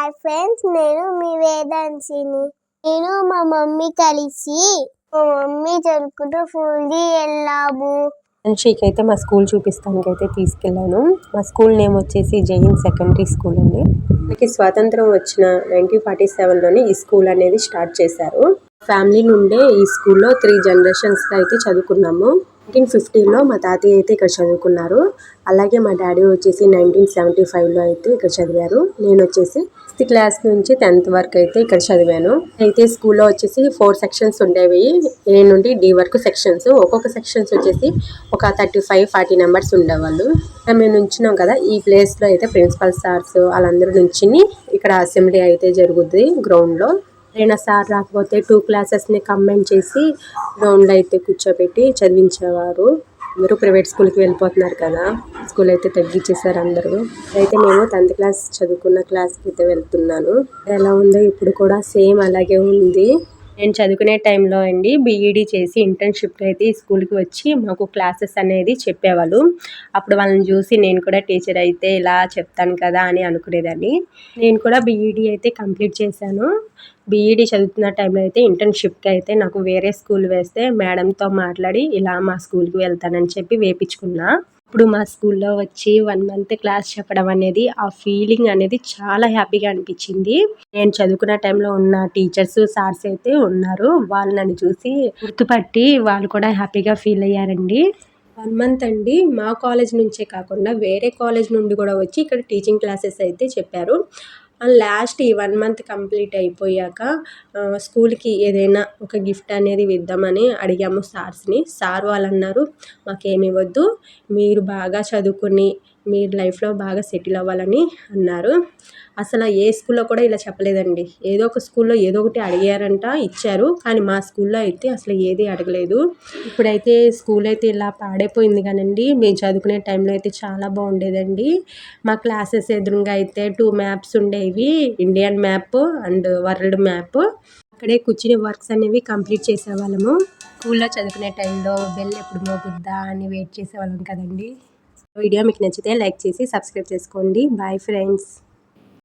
Hi friends, నేను మీ వేదాంశిని. నేను మా మమ్మీ కలిసి మా మమ్మీ చదువుకుంటూ ఫుల్ది వెళ్ళాము. షీకి అయితే మా స్కూల్ చూపిస్తానికి అయితే తీసుకెళ్ళాను. మా స్కూల్ నేమ్ వచ్చేసి జైన్ సెకండరీ స్కూల్ అండి. మనకి స్వాతంత్రం వచ్చిన 1947లోనే ఈ స్కూల్ అనేది స్టార్ట్ చేశారు. ఫ్యామిలీ నుండే ఈ స్కూల్లో 3 generations అయితే చదువుకున్నాము. 1915లో మా తాతయ్య అయితే ఇక్కడ చదువుకున్నారు. అలాగే మా డాడీ వచ్చేసి 1975లో అయితే ఇక్కడ చదివారు. నేను వచ్చేసి 6th క్లాస్ నుంచి 10th వరకు అయితే ఇక్కడ చదివాను. అయితే స్కూల్లో వచ్చేసి 4 sections ఉండేవి. A నుండి D వరకు సెక్షన్స్. ఒక్కొక్క సెక్షన్స్ వచ్చేసి ఒక 35-40 మెంబర్స్ ఉండేవాళ్ళు. మేము నుంచున్నాం కదా, ఈ ప్లేస్ లో అయితే ప్రిన్సిపల్ సార్స్ వాళ్ళందరూ నుంచుని ఇక్కడ అసెంబ్లీ అయితే జరుగుద్ది గ్రౌండ్ లో. అయినా సార్ రాకపోతే 2 classes ని కంబైన్ చేసి గ్రౌండ్లో అయితే కూర్చోబెట్టి చదివించేవారు. అందరూ ప్రైవేట్ స్కూల్కి వెళ్ళిపోతున్నారు కదా, స్కూల్ అయితే తగ్గించేశారు అందరూ. అయితే మేము 10th క్లాస్ చదువుకున్న క్లాస్కి అయితే వెళ్తున్నాను. ఎలా ఉందో ఇప్పుడు కూడా సేమ్ అలాగే ఉంది. నేను చదువుకునే టైంలో అండి బీఈడీ చేసి ఇంటర్న్షిప్ అయితే ఈ స్కూల్కి వచ్చి మాకు క్లాసెస్ అనేది చెప్పేవాళ్ళు. అప్పుడు వాళ్ళని చూసి నేను కూడా టీచర్ అయితే ఇలా చెప్తాను కదా అని అనుకునేదాన్ని. నేను కూడా బీఈడీ అయితే కంప్లీట్ చేశాను. బీఈడీ చదువుతున్న టైంలో అయితే ఇంటర్న్షిప్కి అయితే నాకు వేరే స్కూల్ వేస్తే మేడంతో మాట్లాడి ఇలా మా స్కూల్కి వెళ్తానని చెప్పి వేయించుకున్నా. ఇప్పుడు మా స్కూల్లో వచ్చి 1 month క్లాస్ చెప్పడం అనేది, ఆ ఫీలింగ్ అనేది చాలా హ్యాపీగా అనిపించింది. నేను చదువుకున్న టైంలో ఉన్న టీచర్స్ సార్స్ అయితే ఉన్నారు. వాళ్ళు నన్ను చూసి గుర్తుపట్టి వాళ్ళు కూడా హ్యాపీగా ఫీల్ అయ్యారండి. 1 month అండి మా కాలేజ్ నుంచే కాకుండా వేరే కాలేజ్ నుండి కూడా వచ్చి ఇక్కడ టీచింగ్ క్లాసెస్ అయితే చెప్పారు. లాస్ట్ ఈ 1 month కంప్లీట్ అయిపోయాక స్కూల్కి ఏదైనా ఒక గిఫ్ట్ అనేది ఇద్దామని అడిగాము సార్స్ని. సార్ వాళ్ళు అన్నారు, మాకేమి ఇవ్వద్దు, మీరు బాగా చదువుకొని మీరు లైఫ్లో బాగా సెటిల్ అవ్వాలని అన్నారు. అసలు ఏ స్కూల్లో కూడా ఇలా చెప్పలేదండి. ఏదో ఒక స్కూల్లో ఏదో ఒకటి అడిగారంట, ఇచ్చారు. కానీ మా స్కూల్లో అయితే అసలు ఏది అడగలేదు. ఇప్పుడైతే స్కూల్ అయితే ఇలా పాడైపోయింది కానండి, మేము చదువుకునే టైంలో అయితే చాలా బాగుండేదండి. మా క్లాసెస్ ఎదురుగా అయితే 2 maps ఉండేవి, Indian map and world map. అక్కడే కూర్చుని వర్క్స్ అనేవి కంప్లీట్ చేసేవాళ్ళము. స్కూల్లో చదువుకునే టైంలో బెల్ ఎప్పుడు మోగుద్దా అని వెయిట్ చేసేవాళ్ళం కదండి. వీడియో మీకు నచ్చితే లైక్ చేసి సబ్స్క్రైబ్ చేసుకోండి. Bye friends.